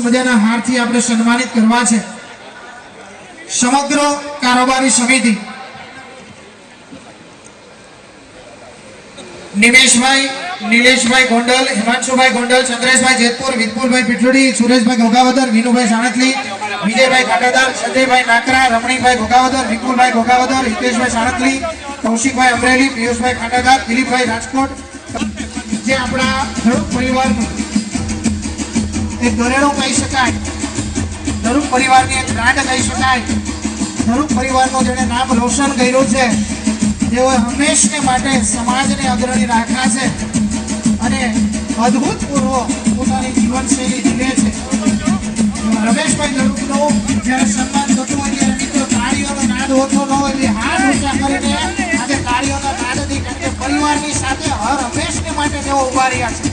મજાના હારથી આપણે સન્માનિત કરવા છે। સમગ્ર કારોબારી સમિતિ નિમેશભાઈ, નિલેશભાઈ ગોંડલ, હિમાંશુભાઈ ગોંડલ, ચંદ્રેશભાઈ જેતપુર, વિપુલભાઈ પીઠોડી, સુરેશભાઈ ઘોઘાવદર, વિનુભાઈ સાણથલી, વિજયભાઈ ખાટાદાર, સંજયભાઈ નાકરા, રમણીકભાઈ ઘોઘાવદર, વિપુલભાઈ ઘોઘાવદર, હિતેશભાઈ સાણથલી, કૌશિકભાઈ અમરેલી, પિયુષભાઈ ખાટાદાર, દિલીપભાઈ રાજકોટ, જે આપણા ધડુક પરિવારનું એક ઘરેણું કહી શકાય, ધડુક પરિવારની એક બ્રાન્ડ કહી શકાય, ધડુક પરિવારનું જેણે નામ રોશન કર્યું છે, જેઓ હંમેશને માટે સમાજને અગ્રણી રાખ્યા છે અને અદ્ભુતપૂર્વ પોતાની જીવનશૈલી જીવે છે। રમેશભાઈ ધડુકનું જ્યારે સન્માન થતું હોય ત્યારે મિત્રો તાળીઓનો નાદ ઓછો ન હોય એટલે હાથ ઊંચા કરીને આજે તાળીઓના નાદથી, કારણ કે પરિવારની સાથે હર હંમેશને માટે તેઓ ઉભા રહ્યા છે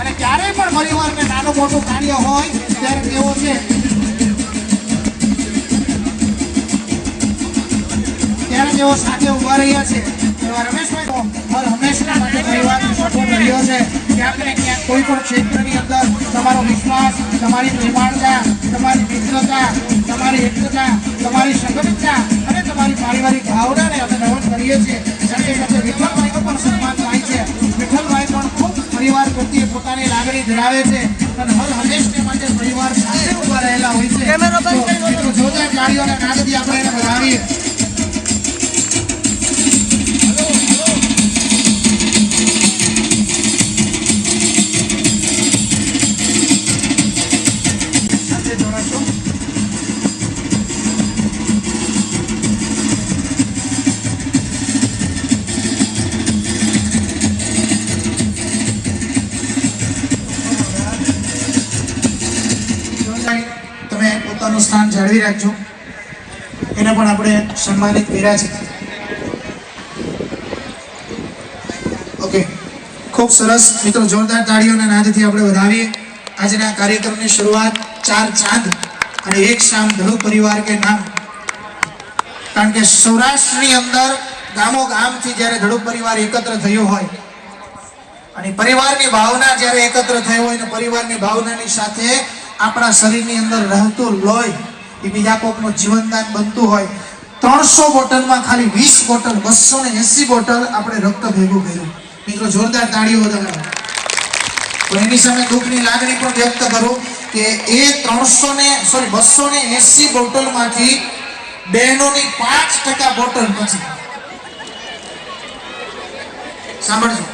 અને ક્યારેય પણ પરિવારને નાનું મોટું કાર્ય હોય ત્યારે તેઓ છે ત્યારે તેઓ સાથે ઉભા રહ્યા છે। એવા રમેશભાઈ હર હંમેશના માટે પરિવારનો સપોર્ટ રહ્યો છે। ક્યાંક ને ક્યાંક કોઈ પણ ક્ષેત્રની અંદર તમારો વિશ્વાસ, તમારી પ્રેમાળતા, તમારી મિત્રતા, તમારી એકતા, તમારી સંગઠનતા અને તમારી પારિવારિક ભાવનાને અમે નમન કરીએ છીએ। સાથે સાથે વિઠ્ઠલભાઈનો પણ સન્માન થાય છે। વિઠ્ઠલભાઈ પણ ખૂબ પરિવાર પ્રત્યે પોતાની લાગણી ધરાવે છે અને હર હંમેશને માટે પરિવાર સાથે ઉભા રહેલા હોય છે। મિત્રો જોરદાર તાળીઓના નાદથી આપણે એને વધાવીએ। તમે પોતાનું સ્થાન જાળવી રાખજો, એને પણ આપણે સન્માનિત કર્યા છે। ઓકે, ખૂબ સરસ મિત્રો, જોરદાર તાળીઓના નાદથી આપણે વધાવીએ। આજના કાર્યક્રમની શરૂઆત 4 ચાંદ અને 1 શામ ધડુક પરિવાર કે નામ, કારણ કે સૌરાષ્ટ્રની અંદર ગામો ગામથી જ્યારે ધડુક પરિવાર એકત્ર થયો હોય અને પરિવારની ભાવના જ્યારે એકત્ર થઈ હોય અને પરિવારની ભાવનાની સાથે આપણા શરીરની અંદર રહેતું લોહી એ બીજા કોકનું જીવનદાન બનતું હોય। 300 બોટલમાં ખાલી 20 બોટલ, 280 બોટલ આપણે રક્ત ભેગું કર્યું। મિત્રો જોરદાર તાળીઓ વધાવો। તો એની સામે દુઃખની લાગણી પણ વ્યક્ત કરું કે એ 280 બોટલમાંથી બહેનોની 5% બોટલ નથી, સાંભળજો,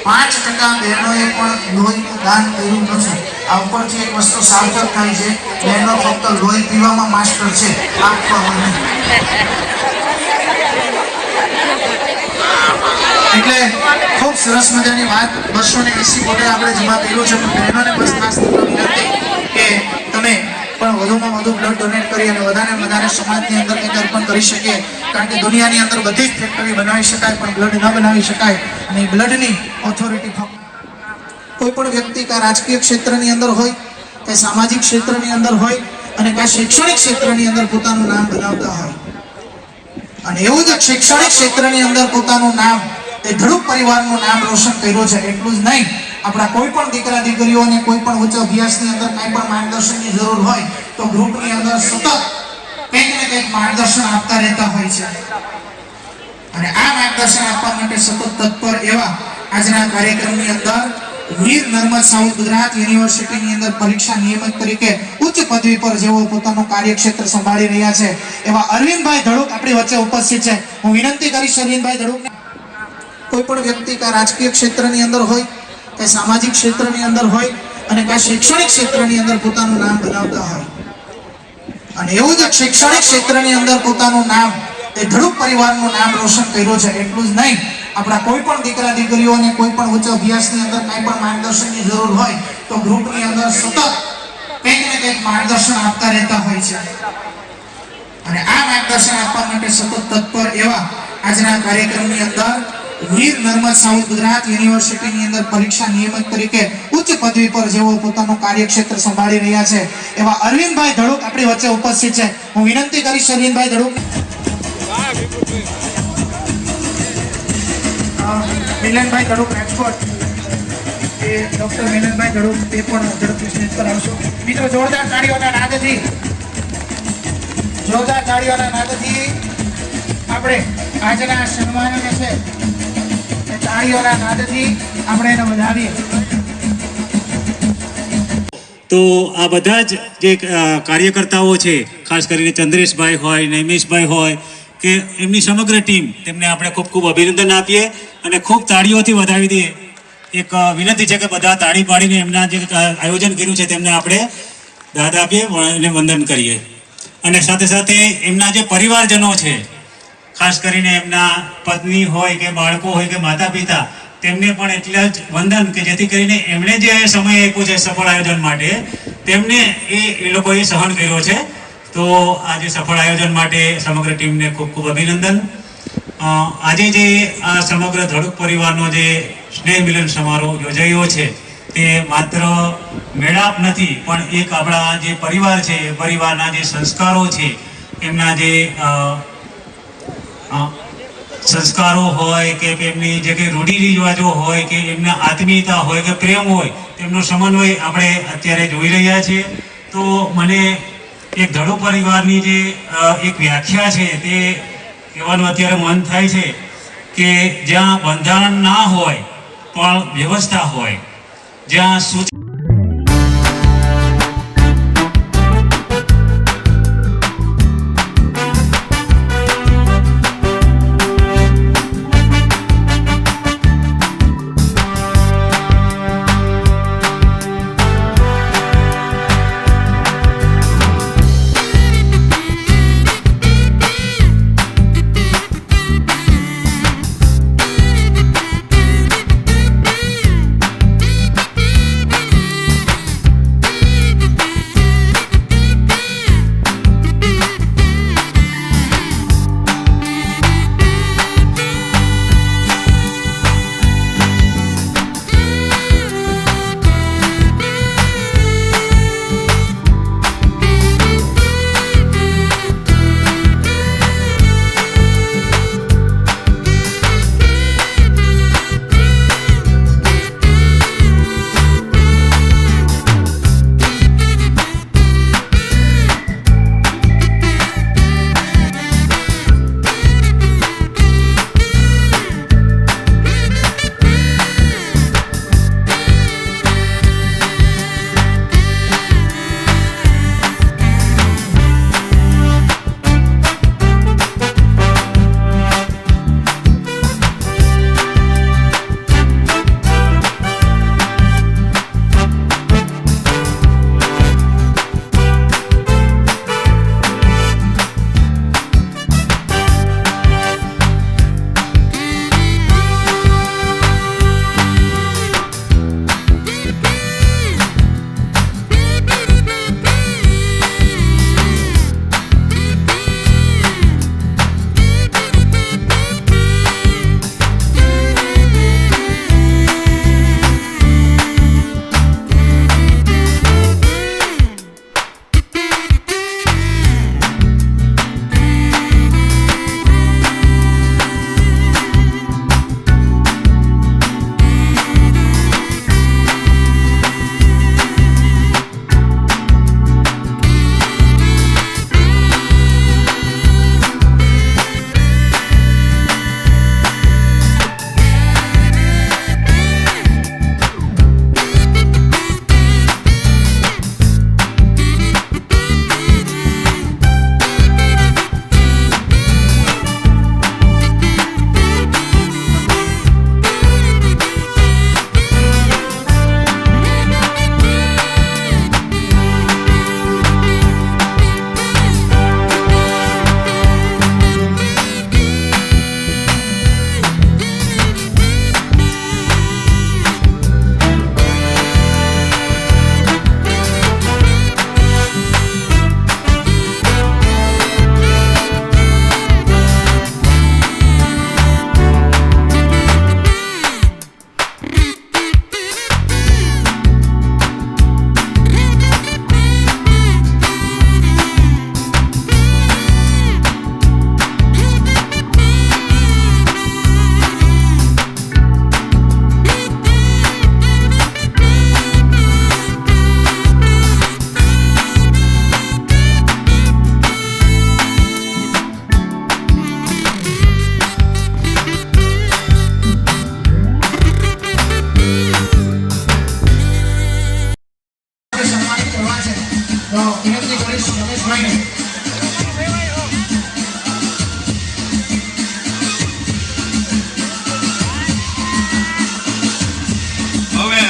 5% બહેનોએ પણ લોહીનું દાન કર્યું નથી। આ ઉપરથી એક વસ્તુ સાર્થક થાય છે, બહેનો ફક્ત લોહી પીવામાં માસ્ટર છે, આપવામાં નહીં। એટલે ખૂબ સરસ મજાની વાત, 280 બોટલ આપણે જમા કર્યું છે। પણ બહેનોને બસ ખાસ વિનંતી કે તમે પણ વધુમાં વધુ બ્લડ ડોનેટ કરી અને વધારે સમાજની અંદર કંઈક અર્પણ કરી શકીએ, કારણ કે દુનિયાની અંદર બધી જ ફેક્ટરી બનાવી શકાય પણ બ્લડ ન બનાવી શકાય અને બ્લડની ઓથોરિટી ફક્ત કોઈ પણ વ્યક્તિ કા રાજકીય ક્ષેત્રની અંદર હોય કે સામાજિક ક્ષેત્રની અંદર હોય અને કા શૈક્ષણિક ક્ષેત્રની અંદર પોતાનું નામ બનાવતા હોય અને એવું જ શૈક્ષણિક ક્ષેત્રની અંદર પોતાનું નામ એ ધડુક પરિવારનું નામ રોશન કર્યું છે। એટલું જ નહીં, આપણા કોઈ પણ દીકરા દીકરીઓને કોઈ પણ ઉચ્ચ અભ્યાસની અંદર કંઈ પણ માર્ગદર્શનની જરૂર હોય તો ગ્રુપની અંદર સતત કંઈક ને કંઈક માર્ગદર્શન આપતા રહેતા હોય છે અને આ માર્ગદર્શન આપવા માટે સતત તત્પર એવા આજના કાર્યક્રમની અંદર વીર નર્મદ સાઉથ ગુજરાત યુનિવર્સિટીની અંદર પરીક્ષા નિયામક તરીકે ઉચ્ચ પદવી પર જેઓ પોતાનું કાર્યક્ષેત્ર સંભાળી રહ્યા છે એવા અરવિંદભાઈ ધડુક આપણી વચ્ચે ઉપસ્થિત છે। હું વિનંતી કરીશ અરવિંદભાઈ ધડુકને, કોઈ પણ વ્યક્તિ કા રાજકીય ક્ષેત્રની અંદર હોય કે સામાજિક ક્ષેત્રની અંદર હોય અને કા શૈક્ષણિક ક્ષેત્રની અંદર પોતાનું નામ બનાવતા હોય અને એવું જ શૈક્ષણિક ક્ષેત્રની અંદર પોતાનું નામ એ ધડુક પરિવારનું નામ રોશન કર્યું છે। એટલું જ નહીં, આપણા કોઈ પણ દીકરા દીકરીઓને કોઈ પણ ઉચ્ચ અભ્યાસની અંદર કંઈ પણ માર્ગદર્શનની જરૂર હોય તો ગ્રુપની અંદર સતત કંઈક ને કંઈક માર્ગદર્શન આપતા રહેતા હોય છે અને આ માર્ગદર્શન આપવા માટે સતત તત્પર એવા આજના કાર્યક્રમની અંદર વીર નર્મદ સાઉથ ગુજરાત યુનિવર્સિટીની અંદર પરીક્ષા નિયામક તરીકે ઉચ્ચ પદવી પર જેઓ પોતાનું કાર્યક્ષેત્ર સંભાળી રહ્યા છે એવા અરવિંદભાઈ ધડુક આપણી વચ્ચે ઉપસ્થિત છે। હું વિનંતી કરીશ અરવિંદભાઈ ધડુક। મિલનભાઈ ધડુક રાજકોટ, એ ડૉક્ટર મેનનભાઈ ધડુક એ પણ ઝડપથી સ્ટેજ પર આવશો. મિત્રો જોરદાર તાળીઓના નાદથી આપણે આજના સન્માનને છે એ તાળીઓના નાદથી આપણે એને વધાવીએ. તો આ બધા જ જે કાર્યકર્તાઓ છે, ખાસ કરીને ચંદ્રેશભાઈ હોય, નૈમેશભાઈ હોય કે એમની સમગ્ર ટીમ, તેમને આપણે ખૂબ ખૂબ અભિનંદન આપીએ અને ખૂબ તાળીઓથી વધાવી દઈએ. એક વિનંતી છે કે બધા તાળી પાડીને એમના જે આયોજન કર્યું છે તેમને આપણે દાદ આપીએ અને વંદન કરીએ. અને સાથે સાથે એમના જે પરિવારજનો છે, ખાસ કરીને એમના પત્ની હોય કે બાળકો હોય કે માતા પિતા, તેમને પણ એટલા જ વંદન કે જેથી કરીને એમણે જે સમય આપ્યો છે સફળ આયોજન માટે, તેમને એ લોકોએ સહન કર્યો છે. તો આજે સફળ આયોજન માટે સમગ્ર ટીમને ખૂબ ખૂબ અભિનંદન. આજે જે આ સમગ્ર ધડુક પરિવારનો જે સ્નેહ મિલન સમારોહ યોજાયો છે તે માત્ર મેળાપ નથી, પણ એક આપણા જે પરિવાર છે એ પરિવારના જે સંસ્કારો છે, એમના જે સંસ્કારો હોય કે એમની જે કંઈ રૂઢિ રિવાજો હોય કે એમના આત્મીયતા હોય કે પ્રેમ હોય, તેમનો સમન્વય આપણે અત્યારે જોઈ રહ્યા છીએ. તો મને એક ધડુક પરિવારની જે એક વ્યાખ્યા છે તે કહેવાનું અત્યારે મન થાય છે કે જ્યાં બંધારણ ના હોય પણ વ્યવસ્થા હોય, જ્યાં તો વિનંતી કરીશ રમેશભાઈને. હવે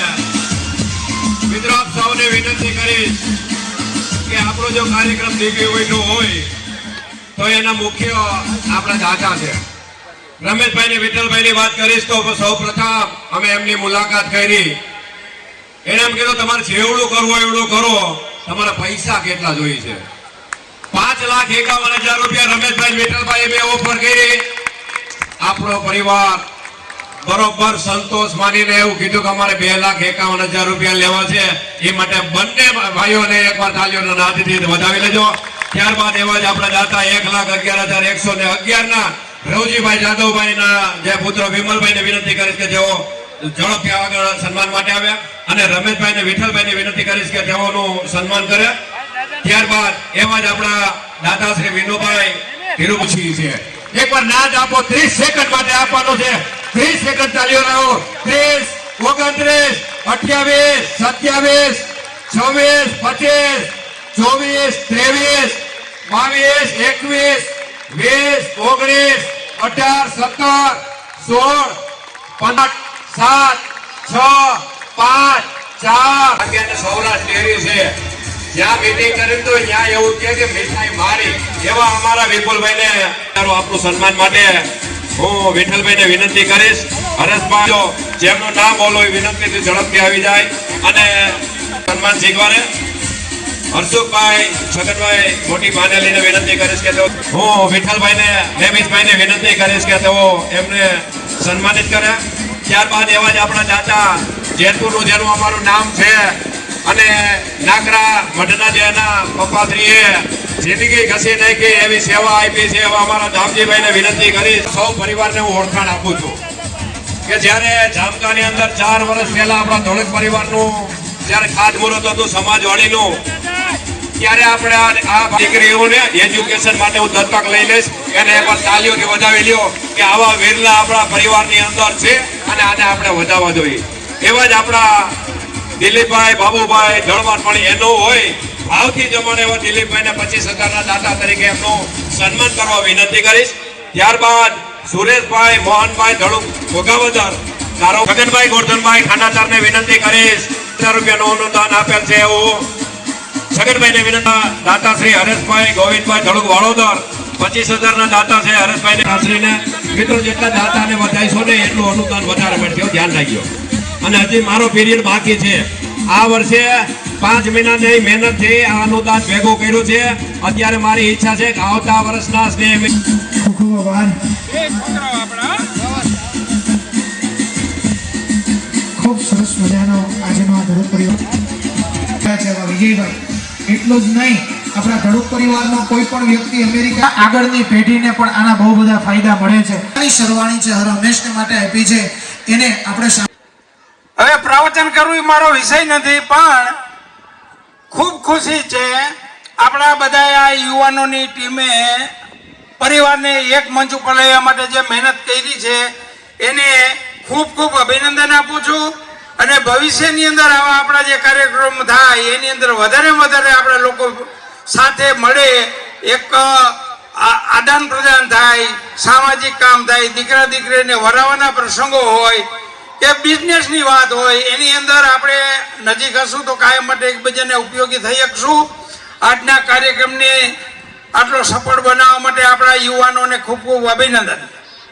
મિત્રો આપ સૌને વિનંતી કરીશ કે આપણો જો કાર્યક્રમ દિગ્વિજય હોય તો એના મુખ્ય આપણા દાદા છે. રમેશભાઈ ને વિઠ્ઠલભાઈ ની વાત કરીશ તો સૌ પ્રથમ અમે એમની મુલાકાત કરી. એને એમ કીધું તમારે જેવડું કરવું હોય એવડું કરો, તમારા પૈસા કેટલા જોઈએ છે. 5,51,000 રૂપિયા રમેશભાઈ વિઠ્ઠલભાઈ મેં ઓફર કરી. આપણો પરિવાર બરોબર સંતોષ માનીને એવું કીધું કે અમારે 2,51,000 રૂપિયા લેવા છે. એ માટે બંને ભાઈઓને એકવાર તાળીઓના નાદથી વધાવી લેજો. ત્યારબાદ એવા જ આપણા દાતા 1,11,111 ના રવજીભાઈ જાદવભાઈ ના જે પુત્ર વિમલભાઈ ને વિનંતી કરીશ કે જેઓ ઝડપથી આગળ સન્માન માટે આવ્યા, અને રમેશભાઈ ને વિઠ્ઠલભાઈ ને વિનંતી કરીશ કે તેઓનું સન્માન કરે. ત્યારબાદ એવા જ આપણા દાદા શ્રી વિનોભાઈ તિરુપુછી છે. એકવાર નાદ આપો, 30 સેકન્ડ માટે આપવાનો છે. 30 સેકન્ડ ચાલ્યો રહ્યો. 30, 29, 28, 27, 26, 25, 24, 23, 22, 21, 19, 18, 17, 6, 5, 4 અને સૌરાષ્ટ્ર ડેરી છે. જ્યાં મીટિંગ કરી તો ત્યાં એવું કે મીઠાઈ મારી એવા અમારા વિપુલભાઈને આપણું સન્માન માટે હું વિઠ્ઠલભાઈને વિનંતી કરીશ. હરેશભાઈ જેમનું નામ બોલો એ વિનંતીથી ઝડપથી આવી જાય અને સન્માન શીખવાડે. હર્ષુભાઈ છગનભાઈ મોટી માનેલીને વિનંતી કરીશ કે હું વિઠ્ઠલભાઈને નેમિશભાઈને વિનંતી કરીશ કે તેઓ એમને સન્માનિત કરે. ત્યારબાદ એવા જ આપણા દાદા જેતપુરનું જેનું અમારું નામ છે અને નાકરા મઢના જેના પપ્પાશ્રીએ જિંદગી ઘસી નાખી એવી સેવા આપી છે એવા અમારા ધામજીભાઈને વિનંતી કરીશ. સૌ પરિવારને હું ઓળખાણ આપું છું કે જ્યારે જામકાની અંદર 4 વર્ષ પહેલા આપણા ધોળક પરિવારનું જ્યારે ખાતમુહૂર્ત હતું સમાજવાડીનું, ત્યારે આપણે આ દીકરીઓને એજ્યુકેશન માટે હું દત્તક લઈ લઈશ. એને એકવાર તાલીઓથી વધાવી લ્યો કે આવા વિરલા આપણા પરિવારની અંદર છે અને આને આપણે વધારવા જોઈએ. એવા જ આપણા દિલીપભાઈ બાબુભાઈ જળવાન પણ એનું હોય ભાવથી જમણે એવા દિલીપભાઈને 25,000 ના દાતા તરીકે એમનું સન્માન કરવા વિનંતી કરીશ. ત્યારબાદ સુરેશભાઈ મોહનભાઈ ધડુક ભોગાવદર, ગગનભાઈ ગોરધનભાઈ ખાનાચારને વિનંતી કરીશ. 1000 રૂપિયાનું અનુદાન આપેલ છે એવું છગનભાઈને વિનંતી. દાતા શ્રી હરેશભાઈ ગોવિંદભાઈ ધડુક વાળોદર 25,000 ના દાતા છે. હરેશભાઈને મિત્રો જેટલા દાતાને વધારશો ને એટલું અનુદાન વધારે મળશે, ધ્યાન રાખજો. અને હજી મારો પીરિયડ બાકી છે. આ વર્ષે 5 મહિનાની મહેનતથી આ અનુદાન ભેગું કર્યું છે. અત્યારે મારી ઈચ્છા છે કે આવતા વર્ષના સ્નેહ ખૂબ આભાર. ખૂબ સરસ મજાનો આજનો આ ધડુક પરિવાર છે. વિજયભાઈ એટલું જ નહીં, આપણા ધડુક પરિવારનો કોઈ પણ વ્યક્તિ અમેરિકા આગળની પેઢીને પણ આના બહુ બધા ફાયદા મળે છે. સરવાણી છે હર હંમેશને માટે આપી છે. એને આપણે હવે પ્રવચન કરવું એ મારો વિષય નથી, પણ ખૂબ ખુશી છે આપણા બધા આ યુવાનોની ટીમે પરિવારને એક મંચ ઉપર લેવા માટે જે મહેનત કરી છે એને ખૂબ ખૂબ અભિનંદન આપું છું. અને ભવિષ્યની અંદર આવા આપણા જે કાર્યક્રમ થાય એની અંદર વધારે વધારે આપણે લોકો સાથે મળે, એક આદાન પ્રદાન થાય, સામાજિક કામ થાય, દીકરા દીકરીને વરાવવાના પ્રસંગો હોય કે બિઝનેસની વાત હોય, એની અંદર આપણે નજીક હશું તો કાયમ માટે એકબીજાને ઉપયોગી થઈ શકશું. આજના કાર્યક્રમને આટલો સફળ બનાવવા માટે આપણા યુવાનોને ખૂબ ખૂબ અભિનંદન.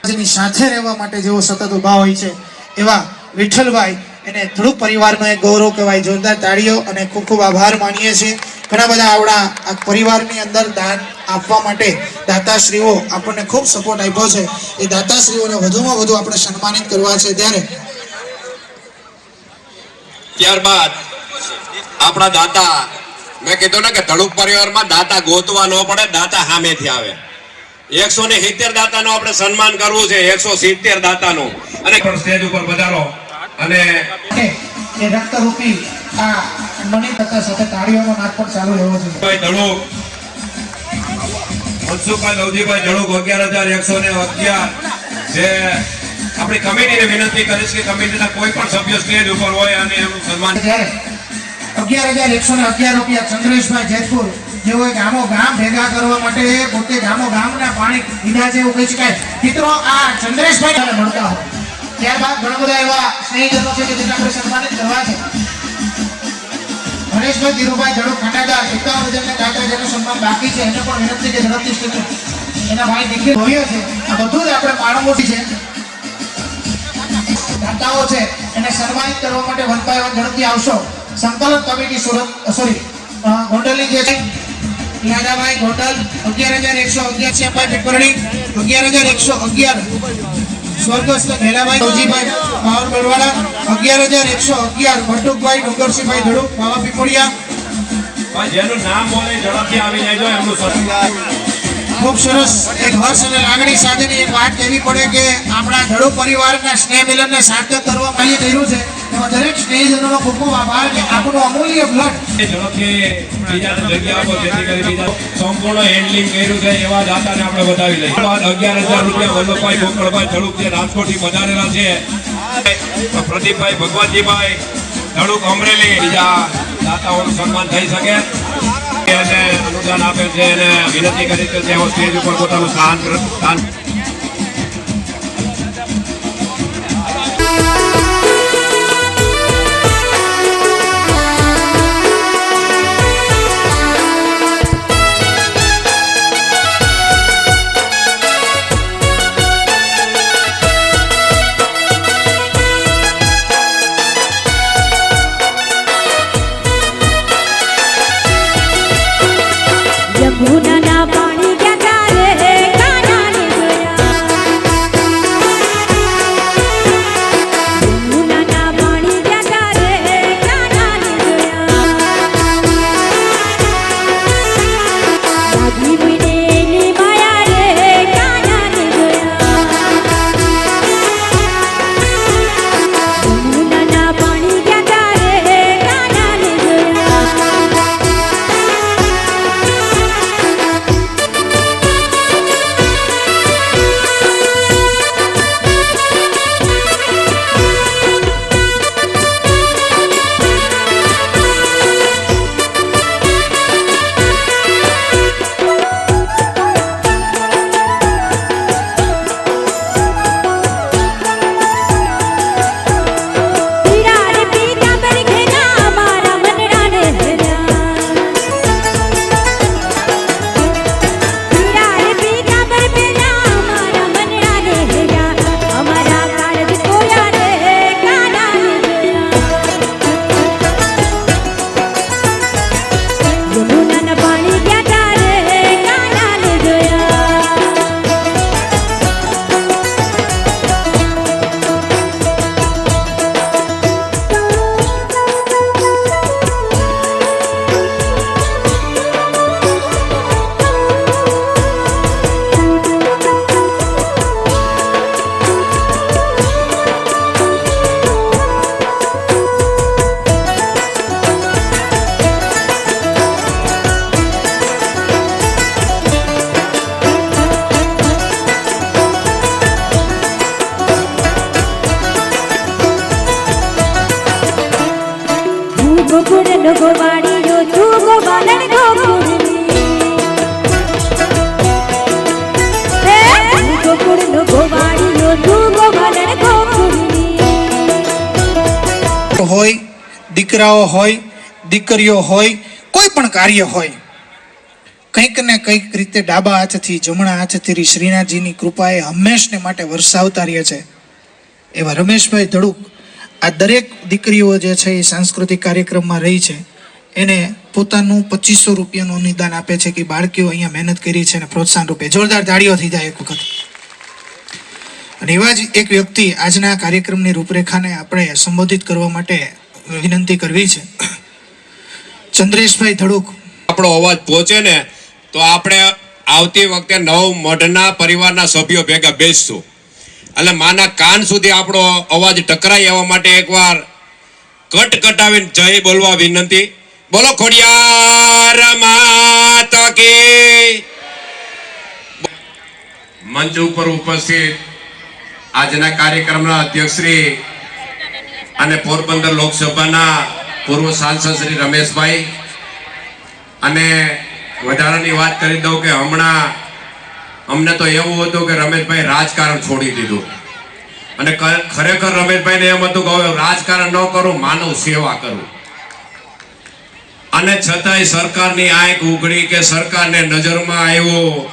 આજની સાથે રહેવા માટે જેઓ સતત ઉભા હોય છે એવા વિઠ્ઠલભાઈ, એને ધડુક પરિવારનો એક ગૌરવ કહેવાય. જોરદાર તાળીઓ અને ખૂબ ખૂબ આભાર માનીએ છીએ. ઘણા બધા આવડા આ પરિવારની અંદર દાન આપવા માટે દાતાશ્રીઓ આપણને ખૂબ સપોર્ટ આપ્યો છે. એ દાતાશ્રીઓને વધુમાં વધુ આપણે સન્માનિત કરવા છે. ત્યારબાદ આપણા દાતા, મેં કીધું ને કે ધડુક પરિવારમાં દાતા ગોતવા ન પડે, દાતા સામેથી આવે. 170 દાતાનો આપણે સન્માન કરવું છે, 170 દાતાનું. અને સ્ટેજ ઉપર પધારો અને એ રક્તરૂપી આ મણી દાતા સાથે તાળીઓનો નાદ પણ ચાલુ રહેવો જોઈએ. ભાઈ ધડુક, મનસુખભાઈ લવજીભાઈ ધડુક 11,111 જે આપણી કમિટીને વિનંતી કરીશ કે કમિટીના કોઈ પણ સભ્ય સ્ટેજ ઉપર હોય અને એનું સન્માન. 11,111 રૂપિયા ચંદ્રેશભાઈ જેતપુર, જેઓએ ગામો ગામ ભેગા કરવા માટે પોતે ગામો ગામના પાણી પીધા છે એવું કહી શકાય. મિત્રો આ ચંદ્રેશભાઈ મળતા હોય. ત્યારબાદ ઘણા બધા એવા સ્નેહીજનો છે કે જેને આપણે સન્માનિત કરવા છે. ગણેશભાઈ ધીરુભાઈ ધડુક ખાંડાદાર 51,000 કાકા જેનું સન્માન બાકી છે, એને પણ વિનંતી કે ઝડપથી સ્ટેજ એના ભાઈ નિખિલ ભવ્ય છે. આ બધું જ આપણે માણમોટી છે દાતાઓ છે એને સન્માનિત કરવા માટે 1 by 1 ઝડપથી આવશો. સંકલન કમિટી સુરત ગોંડલની જે છે યાદાભાઈ ગોંડલ 11,111 શ્યામભાઈ પીપરણી 11,111 સ્વર્ગસ્થ ઘેલાભાઈ ગોજીભાઈ પાવર બરવાડા 11,111 બટુકભાઈ ડુંગરસિંહભાઈ ધડુક બાવા પીપળિયા. ભાઈ જેનું નામ બોલે ઝડપથી આવી જાય એમનું સન્માન. ખૂબ સરસ એક હર્ષ અને લાગણી સાથેની એક વાત કહેવી પડે કે આપણા ધડુક પરિવારના સ્નેહ મિલનને સાર્થક કરવા માટે કર્યું છે. એમાં દરેક સ્નેહીજનોનો ખૂબ ખૂબ આભાર કે આપણું અમૂલ્ય બ્લડ ઝડપથી બીજાને જગ્યા આપો જેથી કરી બીજા સંપૂર્ણ હેન્ડલિંગ કર્યું છે એવા દાતાને આપણે બતાવી લઈએ. 11,000 રૂપિયા વલ્લભભાઈ ગોકળભાઈ ધડુક જે રાજકોટથી પધારેલા છે. પ્રદીપભાઈ ભગવાનજીભાઈ ધડુક અમરેલી બીજા દાતાઓનું સન્માન થઈ શકે એને અનુદાન આપે છે અને વિનંતી કરી કે તેઓ સ્ટેજ ઉપર પોતાનું સ્થાન યમુનાના પાણી ગયા રે કાનાને જોયા. યમુનાના પાણી ગયા રે કાનાને જોયા. લાગી મને એની માયા રે કાનાને જોયા. યમુનાના પાણી ગયા રે કાનાને જોયા. પીરાને પીતાંબર ઘેના મારા મનડાને હર્યા. પીરાને પીતાંબર ઘેના મારા મનડાને હર્યા. અમારા કાળજ કોયા રે કાનાને જોયા. યમુનાના પાણી ગયા રે કાનાને જોયા. ગોકુળનો ગોવાળીયો તું ગોવાલણ ગોકુળની. હે ગોકુળનો ગોવાળીયો તું ગોવાલણ ગોકુળની. હોય દીકરાઓ હોય દીકરીઓ હોય કોઈ પણ કાર્ય હોય કંઈક ને કંઈક રીતે ડાબા હાથથી જમણા હાથથી શ્રીનાથજીની કૃપાએ હંમેશને માટે વરસાવતા રહે છે. એવા રમેશભાઈ ધડુક આ દરેક દીકરીઓ જે છે એ સાંસ્કૃતિક કાર્યક્રમમાં રહી છે એને પોતાનું 2500 રૂપિયાનું અનુદાન આપે છે કે બાળકીઓ અહીંયા મહેનત કરી છે અને પ્રોત્સાહન રૂપે જોરદાર તાળીઓ થઈ જાય એક વખત. અને એવા જ એક વ્યક્તિ આજના કાર્યક્રમની રૂપરેખાને આપણે સંબોધિત કરવા માટે વિનંતી કરવી છે. ચંદ્રેશભાઈ ધડુક. આપણો અવાજ પહોંચે ને તો આપણે આવતી વખતે નવ મઢના પરિવારના સભ્યો ભેગા બેસશું એટલે માના કાન સુધી આપણો અવાજ ટકરાય એવા માટે એકવાર કટકટાવીને જય બોલવા વિનંતી. બોલો ખોડિયાર માતા કી. મંચ ઉપર ઉપસ્થિત આજના કાર્યક્રમના અધ્યક્ષશ્રી અને પોરબંદર લોકસભાના પૂર્વ સાંસદ શ્રી રમેશભાઈ, અને વધારાની વાત કરી દઉં કે હમણાં અમને તો એવું હતું કે રમેશભાઈ રાજકારણ છોડી દીધું, અને ખરેખર રમેશભાઈને એમ હતું કે હવે રાજકારણ ન કરું, માનવ સેવા કરું. અને છતાંય સરકારની આંખ ઉઘડી કે સરકારને નજરમાં આવ્યો,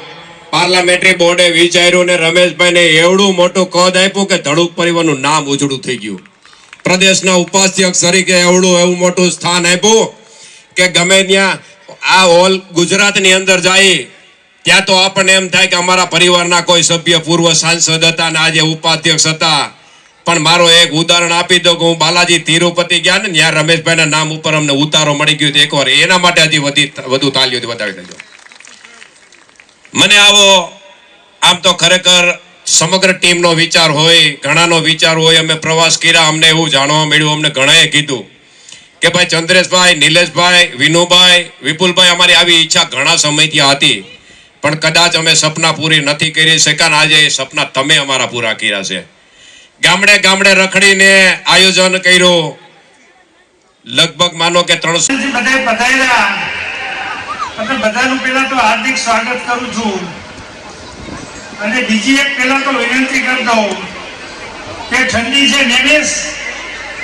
પાર્લામેન્ટરી બોર્ડે વિચાર્યું ને રમેશભાઈને એવડું મોટું કદ આપ્યું કે ધડુક પરિવારનું નામ ઉજળું થઈ ગયું. પ્રદેશના ઉપાધ્યક્ષ તરીકે એવું મોટું સ્થાન આપ્યું કે ગમે ત્યાં આ ઓલ ગુજરાતની અંદર જાય ત્યાં તો આપણને એમ થાય કે અમારા પરિવારના કોઈ સભ્ય પૂર્વ સાંસદ હતા ને આજે ઉપાધ્યક્ષ હતા. પણ મારો એક ઉદાહરણ આપી દઉં કે હું બાલાજી તિરુપતિ ગયા ને ત્યાં રમેશભાઈના નામ ઉપર અમને ઉતારો મળી ગયો એકવાર, એના માટે હજી વધુ તાલીઓથી વધાવી દેજો. મને આવો આમ તો ખરેખર સમગ્ર ટીમનો વિચાર હોય, ઘણાનો વિચાર હોય. અમે પ્રવાસ કર્યા, અમને એવું જાણવા મળ્યું, અમને ઘણાએ કીધું કે ભાઈ ચંદ્રેશભાઈ, નિલેશભાઈ, વિનુભાઈ, વિપુલભાઈ, અમારી આવી ઈચ્છા ઘણા સમયથી હતી, પણ કદાચ અમે સપના પૂરી નથી કરી શક્યા. આજે એ સપના તમે અમારા પૂરા કર્યા છે. ગામડે ગામડે રખડીને આયોજન કર્યું, લગભગ માનો કે 300 બધાય પધાર્યા. અને બધાનું પહેલા તો હાર્દિક સ્વાગત કરું છું. અને બીજી એક પહેલા તો વિનંતી કરી દઉં કે ઠંડી છે નિમેશ,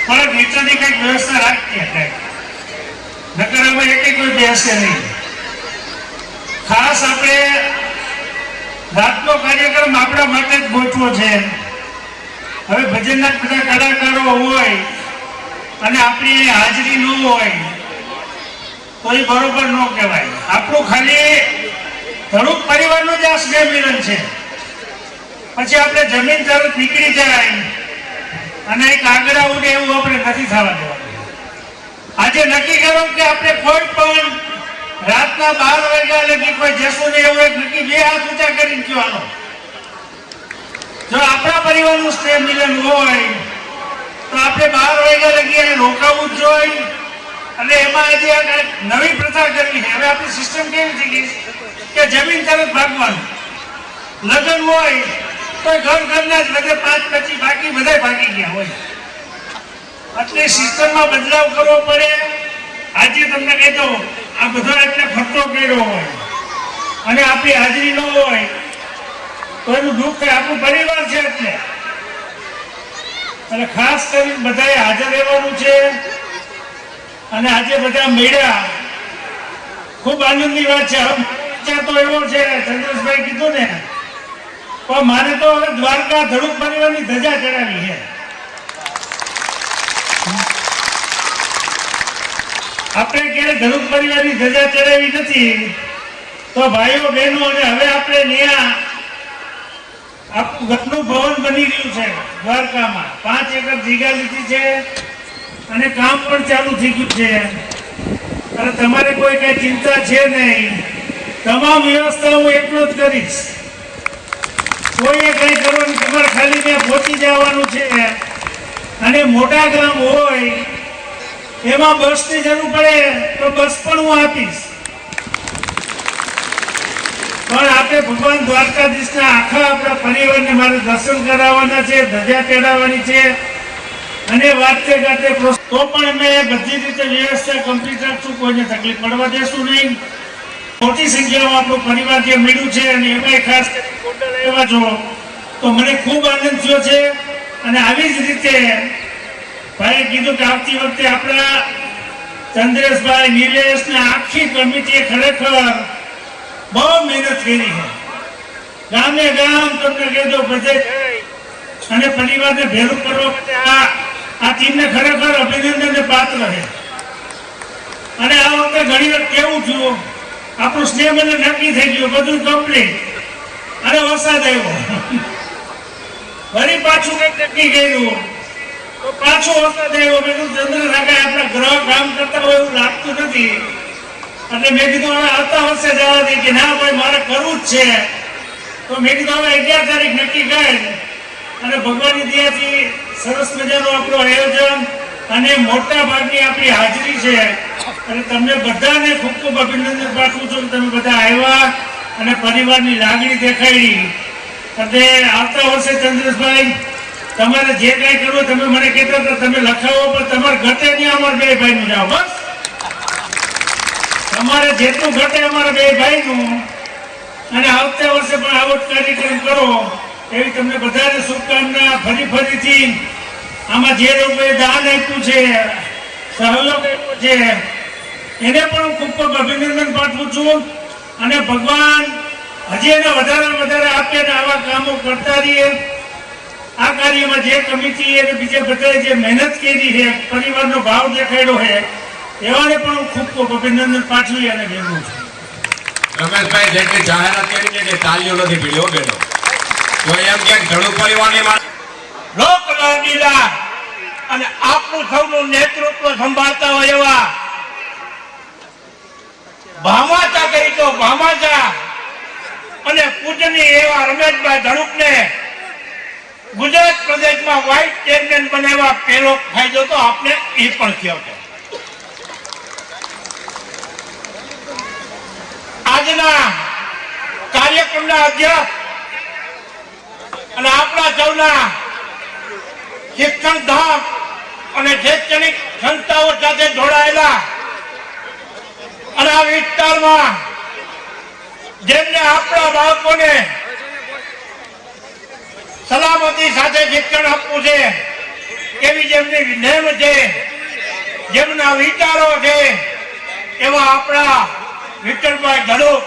પણ નીચેની કંઈક વ્યવસ્થા રાખીએ, નકર હવે એક કોઈ બેસે નહીં. ખાસ આપણે રાતનો કાર્યક્રમ આપણા માટે જ ગોઠવો છે. હવે ભજનના બધા કલાકારો હોય અને આપણી હાજરી ન હોય તો એ બરોબર ન કહેવાય. આપણું ખાલી ધડુક પરિવારનું જ આ સ્નેહ મિલન છે. પછી આપણે જમીન તરફ નીકળી જાય અને એક આગળ ઉડે એવું આપણે નથી થવા દેવાનું. આજે નક્કી કરો કે આપણે કોઈ પણ રાતના 12 વાગ્યા લગી કોઈ જશું નહીં એવું એક નક્કી 2 હાથ ઊંચા કરીને કહેવાનો. જો આપણા પરિવારનું સ્નેહ મિલન હોય તો આપણે 12 વાગ્યા લગી એને રોકાવું જ જોઈએ. અને એમાં આજે નવી પ્રથા કરવી છે. હવે આપણી સિસ્ટમ કેવી થઈ ગઈ કે જમીન તરફ ભાગવાનું. લગ્ન હોય તો ઘરના જ બધે 5 પછી બાકી બધા ભાગી ગયા હોય. એટલે સિસ્ટમમાં બદલાવ કરવો પડે. આજે તમને કહી દઉં, આ બધા એટલે ખર્ચો કર્યો હોય અને આપણી હાજરી ન હોય તો એનું દુઃખ થાય. આપણું પરિવાર છે એટલે ખાસ કરીને બધાએ હાજર રહેવાનું છે. અને આજે બધા મળ્યા, ખૂબ આનંદની વાત છે. વિચાર તો એવો છે, ચંદ્રેશભાઈ કીધું ને, પણ મારે તો હવે દ્વારકા ધડુક પરિવારની ધજા ચડાવી છે. આપણે ક્યારે ધડુક પરિવારની ધજા ચડાવી નથી તો ભાઈઓ બહેનો, અને હવે આપણે ત્યાં આપણું ઘરનું ભવન બની રહ્યું છે દ્વારકામાં. 5 એકર જગ્યા લીધી છે અને કામ પણ ચાલુ થઈ ગયું છે. અને તમારે કોઈ કઈ ચિંતા છે નહીં. તમામ વ્યવસ્થા હું એકલો જ કરીશ. કોઈએ કઈ કરવાની, તમારે ખાલી ત્યાં પહોંચી જવાનું છે. અને મોટા ગામ હોય એમાં બસની જરૂર પડે તો બસ પણ હું આપીશ. પણ આપણે ભગવાન દ્વારકાધીશના આખા આપણા પરિવારને મારે દર્શન કરાવવાના છે, ધજા ચડાવવાની છે. અને વાતે ગાતે તો પણ અમે બધી રીતે વ્યવસ્થા કમ્પ્લીટ રાખશું. કોઈને તકલીફ પડવા દેશું નહીં. મોટી સંખ્યામાં આપણું પરિવાર જે મળ્યું છે અને એમાંય ખાસ કરીને એવા જો તો મને ખૂબ આનંદ થયો છે. અને આવી જ રીતે ભાઈએ કીધું કે આવતી વખતે આપણા ચંદ્રેશભાઈ, નિલેશ ને આખી કમિટીએ ખરેખર બહુ મહેનત કરી છે. ગામે ગામ તમને કહેજો બધે અને પરિવારને ભેરું કરવા માટે આ ટીમને ખરેખર અભિનંદનને પાત્ર છે. અને આ વખતે ઘણી વાર કેવું થયું, આપણું સ્નેહ મને નક્કી થઈ ગયું, બધું કમ્પ્લીટ. અને વરસાદ આવ્યો, ફરી પાછું કંઈક નક્કી કર્યું તો પાછો વરસાદ આવ્યો. મેં ચંદ્ર રાખાય આપણા ગ્રહ કામ કરતા હોય એવું લાગતું નથી. એટલે મેં કીધું હવે આવતા વર્ષે જવા દે કે ના ભાઈ મારે કરવું જ છે. તો મેં કીધું હવે 11 તારીખ નક્કી કરી અને ભગવાનની દયાથી સરસ મજાનું આપણું આયોજન અને મોટા ભાગની આપણી હાજરી છે. અને તમને બધાને ખૂબ ખૂબ અભિનંદન પાઠવું છું કે તમે બધા આવ્યા અને પરિવારની લાગણી દેખાડી. અને આવતા વર્ષે ચંદ્રેશભાઈ તમારે જે કઈ કરવું તમે મને કહેતા હતા તમે લખાવો, પણ તમારે ઘટે નહીં અમારે બે ભાઈનું જાઓ બસ. તમારે જેટલું ઘટે અમારા બે ભાઈનું, અને આવતા વર્ષે પણ આવો જ કાર્યક્રમ કરો એવી તમને બધાને શુભકામના. ફરીથી આમાં જે લોકોએ દાન આપ્યું છે, સહયોગ આપ્યો છે, એને પણ હું ખૂબ ખૂબ અભિનંદન પાઠવું છું. અને ભગવાન હજી એને વધારે આપે ને આવા કામો કરતા રહીએ. આ કાર્યમાં જે કમિટી અને બીજે બધાએ જે મહેનત કરી છે, પરિવારનો ભાવ દેખાડ્યો છે, એવાને પણ હું ખૂબ ખૂબ અભિનંદન પાઠવી અને બેનું છું. રમેશભાઈ જેટલી જાહેરાત કરી છે કે તાલીઓ નથી પીડ્યો બેનો, તો એમ કે ધડુક પરિવારની લોકલાડીલા અને આપણું સૌનું નેતૃત્વ સંભાળતા હોય એવા ભામાચા કહી તો ભામાચા અને પૂજનીય એવા રમેશભાઈ ધડુકને ગુજરાત પ્રદેશમાં વાઇસ ચેરમેન બનાવવા પહેલો ફાયદો તો આપને એ પણ થયો છે. આજના કાર્યક્રમના અધ્યક્ષ અને આપણા સૌના શિક્ષણ ધામ અને શૈક્ષણિક સંસ્થાઓ સાથે જોડાયેલા અને આ વિસ્તારમાં જેમને આપણા બાળકોને સલામતી સાથે શિક્ષણ આપવું છે એવી જેમની નેમ છે, જેમના વિચારો છે, એવા આપણા વિઠ્ઠલભાઈ ધડુક,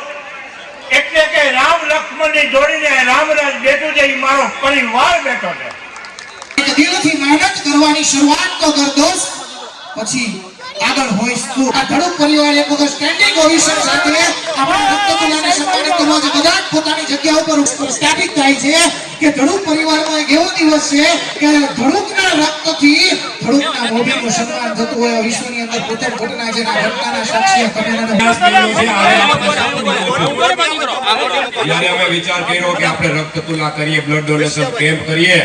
એટલે કે રામ લક્ષ્મણની જોડીને રામરાજ બેઠું છે, એ મારો પરિવાર બેઠો છે. દિલથી મહેનત કરવાની શરૂઆત તો કર દોસ્ત, પછી આગળ હોઈશ તું. આ ધડુક પરિવાર એક વખત સ્ટેન્ડિંગ ઓવેશન સાથે આપણા રક્તતુલાને સન્માનિત કરવા છે. કદાચ પોતાની જગ્યા ઉપર સ્થાપિત થાય છે કે ધડુક પરિવારમાં એક એવો દિવસ છે કે ધડુકના રક્તથી ધડુકના મોભીનું સન્માન થતું હોય. વિશ્વની અંદર પ્રથમ ઘટના છે. આ ઘટનાના સાક્ષી જ્યારે અમે વિચાર કર્યો કે આપણે રક્તતુલા કરીએ, બ્લડ ડોનેશન કેમ્પ કરીએ,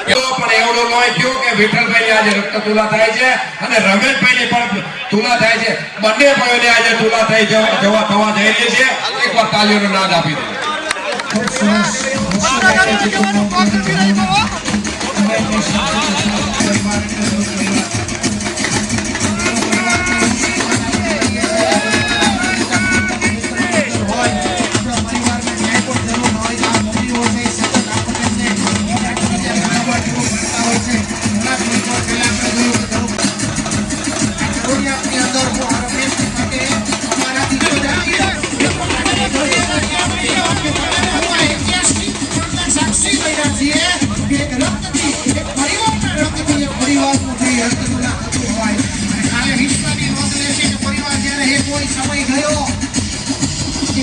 પણ એવડો લોહી થયો કે વિઠ્ઠલભાઈ આજે રક્તતુલા થાય છે અને રમેશભાઈની પણ તુલા થાય છે. બંને ભાઈઓને આજે તુલા થઈ જવા થવા જઈ રહી છે. એકવાર તાલીઓનો નાદ આપી દો.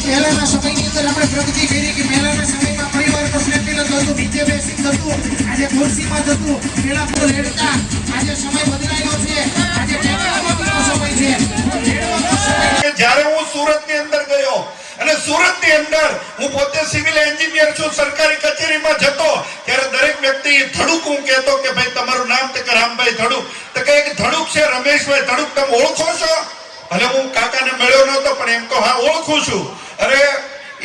પહેલાના સમયની અંદર આપણે પ્રગતિ કરી કે પહેલાના સમયમાં પરિવારનો ફ્લેટિલ હતું, નીચે બેસીને હતું, આજે ખુરશીમાં હતું, પેલા ફૂલ હેડતા. આજે સમય બદલાયો છે, આજે ટેકનોલોજીનો સમય છે. જ્યારે હું સુરતની અંદર ગયો અને સુરતની અંદર હું પોતે સિવિલ એન્જિનિયર છું, સરકારી કચેરીમાં જતો ત્યારે દરેક વ્યક્તિ ધડુક હું કહેતો કે ભાઈ તમારું નામ તો કે રામભાઈ ધડુક, તો કે ધડુક છે રમેશભાઈ ધડુક, તમે ઓળખો છો? ભલે હું કાકાને મળ્યો નહોતો પણ એમ તો હા ઓળખું છું. અરે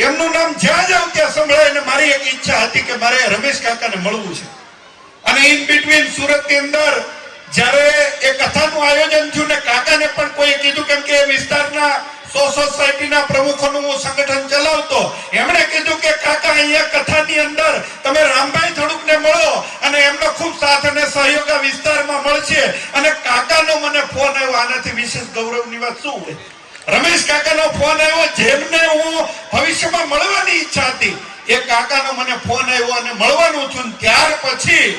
એમનું નામ જ્યાં જાવ ત્યાં સંભળાય. અને મારી એક ઈચ્છા હતી કે મારે રમેશ કાકાને મળવું છે. અને ઇન બિટવીન સુરતની અંદર જ્યારે એ કથાનું આયોજન થયું ને કાકાને પણ કોઈ કીધું, કેમ કે વિસ્તારના સોસાયટીના પ્રમુખોનું હું સંગઠન ચલાવતો, એમણે કીધું કે કાકા અહીંયા કથાની અંદર તમે રામભાઈ ધડુકને મળો અને એમનો ખૂબ સાથ અને સહયોગ આ વિસ્તારમાં મળશે. અને કાકાનો મને ફોન આવ્યો. આનાથી વિશેષ ગૌરવની વાત શું હોય? રમેશ કાકાનો ફોન આવ્યો, જેમને હું ભવિષ્યમાં મળવાની ઈચ્છા હતી, એ કાકાનો મને ફોન આવ્યો અને મળવાનું છું. ત્યાર પછી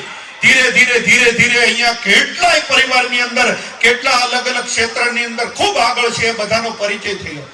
ધીરે ધીરે અહીંયા કેટલાય પરિવારની અંદર કેટલા અલગ અલગ ક્ષેત્રની અંદર ખૂબ આગળ છે, એ બધાનો પરિચય થયો.